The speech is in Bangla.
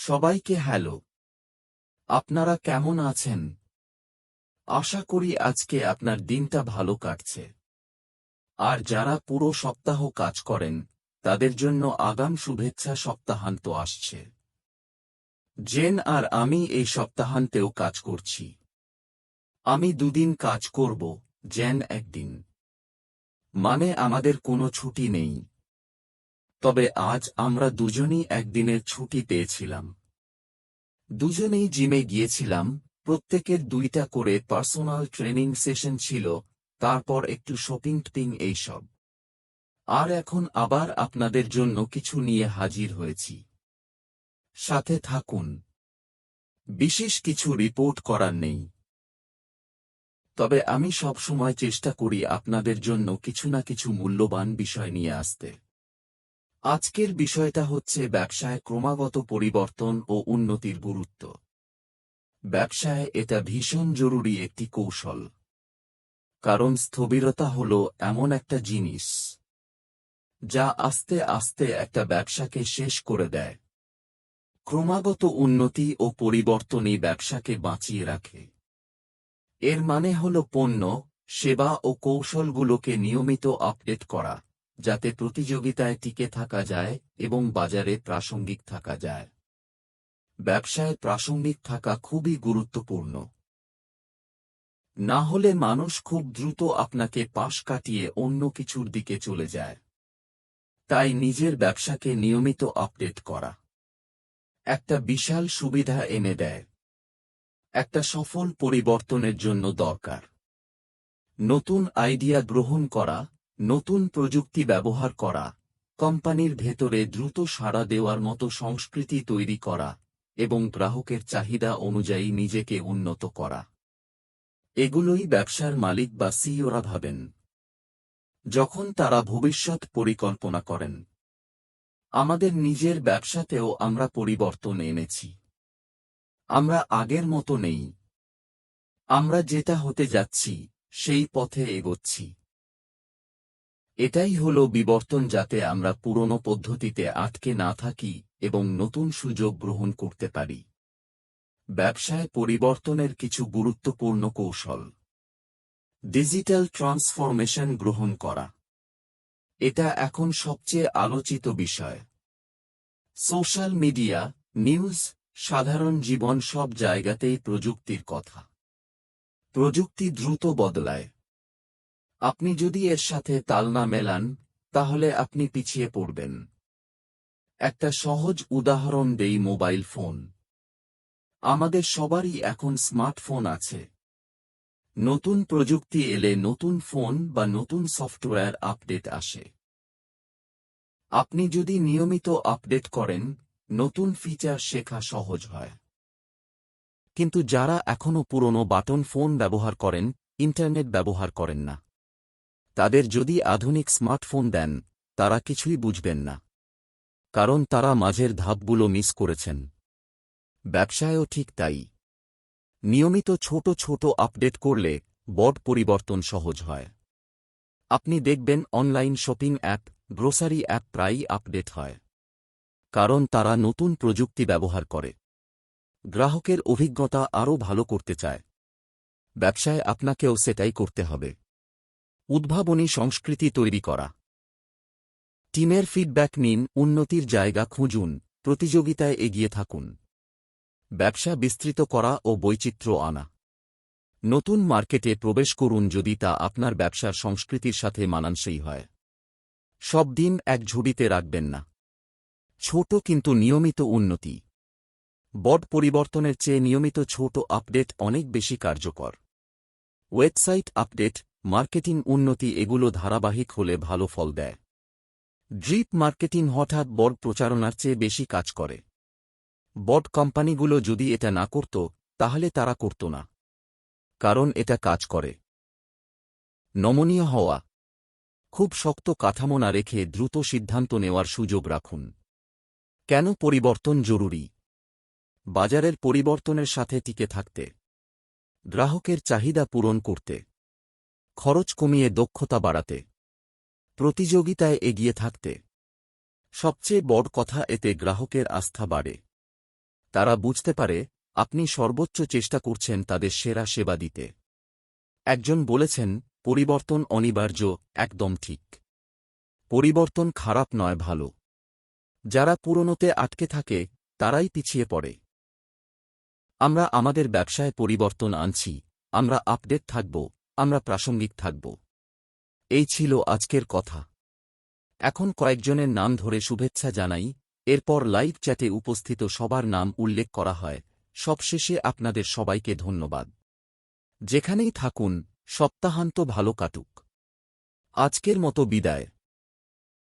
সবাইকে হ্যালো। আপনারা কেমন আছেন? আশা করি আজকে আপনার দিনটা ভালো কাটছে। আর যারা পুরো সপ্তাহ কাজ করেন তাদের জন্য আগাম শুভেচ্ছা। সপ্তাহান্ত আসছে। জেন আর আমি এই সপ্তাহান্তেও কাজ করছি। আমি দুদিন কাজ করব, জেন একদিন। মানে আমাদের কোনো ছুটি নেই। তবে আজ আমরা দুজনই একদিনের ছুটি পেয়েছিলাম। দুজনেই জিমে গিয়েছিলাম, প্রত্যেকের 2টা করে পার্সোনাল ট্রেনিং সেশন ছিল, তারপর একটু শপিং এইসব। আর এখন আবার আপনাদের জন্য কিছু নিয়ে হাজির হয়েছি। সাথে থাকুন। বিশেষ কিছু রিপোর্ট করার নেই। তবে আমি সব সময় চেষ্টা করি আপনাদের জন্য কিছু না কিছু মূল্যবান বিষয় নিয়ে আসতে। আজকের বিষয়টা হচ্ছে ব্যবসায় ক্রমাগত পরিবর্তন ও উন্নতির গুরুত্ব। ব্যবসায় এটা ভীষণ জরুরি একটি কৌশল। কারণ স্থবিরতা হল এমন একটা জিনিস যা আস্তে আস্তে একটা ব্যবসাকে শেষ করে দেয়। ক্রমাগত উন্নতি ও পরিবর্তনই ব্যবসাকে বাঁচিয়ে রাখে। এর মানে হল পণ্য, সেবা ও কৌশলগুলোকে নিয়মিত আপডেট করা, যাতে প্রতিযোগিতায় টিকে থাকা যায় এবং বাজারে প্রাসঙ্গিক থাকা যায়। ব্যবসায় প্রাসঙ্গিক থাকা খুবই গুরুত্বপূর্ণ। না হলে মানুষ খুব দ্রুত আপনাকে পাশ কাটিয়ে অন্য কিছুর দিকে চলে যায়। তাই নিজের ব্যবসাকে নিয়মিত আপডেট করা একটা বিশাল সুবিধা এনে দেয়। একটা সফল পরিবর্তনের জন্য দরকার নতুন আইডিয়া গ্রহণ করা, নতুন প্রযুক্তি ব্যবহার করা, কোম্পানির ভেতরে দ্রুত সাড়া দেওয়ার মতো সংস্কৃতি তৈরি করা এবং গ্রাহকের চাহিদা অনুযায়ী নিজেকে উন্নত করা। এগুলোই ব্যবসার মালিক বা সিইওরা ভাবেন যখন তারা ভবিষ্যৎ পরিকল্পনা করেন। আমাদের নিজের ব্যবসাতেও আমরা পরিবর্তন এনেছি। আমরা আগের মতো নেই। আমরা যেটা হতে যাচ্ছি সেই পথে এগোচ্ছি। এটাই হলো বিবর্তন, যাতে আমরা পুরনো পদ্ধতিতে আটকে না থাকি এবং নতুন সুযোগ গ্রহণ করতে পারি। ব্যবসায় পরিবর্তনের কিছু গুরুত্বপূর্ণ কৌশল। ডিজিটাল ট্রান্সফরমেশন গ্রহণ করা। এটা এখন সবচেয়ে আলোচিত বিষয়। সোশ্যাল মিডিয়া, নিউজ, সাধারণ জীবন সব জায়গাতেই প্রযুক্তির কথা। প্রযুক্তি দ্রুত বদলায়। আপনি যদি এর সাথে তাল না মেলান, তাহলে আপনি পিছিয়ে পড়বেন। একটা সহজ উদাহরণ দেই, মোবাইল ফোন। আমাদের সবারই এখন স্মার্টফোন আছে। নতুন প্রযুক্তি এলে নতুন ফোন বা নতুন সফটওয়্যার আপডেট আসে। আপনি যদি নিয়মিত আপডেট করেন, নতুন ফিচার শেখা সহজ হয়। কিন্তু যারা এখনও পুরনো বাটন ফোন ব্যবহার করেন, ইন্টারনেট ব্যবহার করেন না, তাদের যদি আধুনিক স্মার্টফোন দেন, তারা কিছুই বুঝবেন না। কারণ তারা মাঝের ধাপগুলো মিস করেছেন। ব্যবসায়ও ঠিক তাই। নিয়মিত ছোট ছোট আপডেট করলে বড় পরিবর্তন সহজ হয়। আপনি দেখবেন online shopping app, grocery app প্রায়ই আপডেট হয়। কারণ তারা নতুন প্রযুক্তি ব্যবহার করে। গ্রাহকের অভিজ্ঞতা আরও ভালো করতে চায়। ব্যবসায় আপনাকেও সেটাই করতে হবে। উদ্ভাবনী সংস্কৃতি তৈরি করা। টিমের ফিডব্যাক নিন, উন্নতির জায়গা খুঁজুন, প্রতিযোগিতায় এগিয়ে থাকুন। ব্যবসা বিস্তৃত করা ও বৈচিত্র্য আনা। নতুন মার্কেটে প্রবেশ করুন যদি তা আপনার ব্যবসার সংস্কৃতির সাথে মানানসই হয়। সব দিন এক ঝুড়িতে রাখবেন না। ছোট কিন্তু নিয়মিত উন্নতি। বড় পরিবর্তনের চেয়ে নিয়মিত ছোট আপডেট অনেক বেশি কার্যকর। ওয়েবসাইট আপডেট, মার্কেটিং উন্নতি এগুলো ধারাবাহিক হলে ভালো ফল দেয়। ড্রিপ মার্কেটিং হঠাৎ বড় প্রচারণার চেয়ে বেশি কাজ করে। বড় কোম্পানিগুলো যদি এটা না করত, তাহলে তারা করত না। কারণ এটা কাজ করে। নমনীয় হওয়া। খুব শক্ত কাঠামো না রেখে দ্রুত সিদ্ধান্ত নেওয়ার সুযোগ রাখুন। কেন পরিবর্তন জরুরি? বাজারের পরিবর্তনের সাথে টিকে থাকতে, গ্রাহকের চাহিদা পূরণ করতে, খরচ কমিয়ে দক্ষতা বাড়াতে, প্রতিযোগিতায় এগিয়ে থাকতে। সবচেয়ে বড় কথা, এতে গ্রাহকের আস্থা বাড়ে। তারা বুঝতে পারে আপনি সর্বোচ্চ চেষ্টা করছেন তাদের সেরা সেবা দিতে। একজন বলেছেন, পরিবর্তন অনিবার্য, একদম ঠিক। পরিবর্তন খারাপ নয়, ভালো। যারা পুরনোতে আটকে থাকে তারাই পিছিয়ে পড়ে। আমরা আমাদের ব্যবসায় পরিবর্তন আনছি, আমরা আপডেট থাকব, আমরা প্রাসঙ্গিক থাকব। এই ছিল আজকের কথা। এখন কয়েকজনের নাম ধরে শুভেচ্ছা জানাই, এরপর লাইভ চ্যাটে উপস্থিত সবার নাম উল্লেখ করা হয়। সবশেষে আপনাদের সবাইকে ধন্যবাদ। যেখানেই থাকুন, সপ্তাহান্ত ভালো কাটুক। আজকের মতো বিদায়।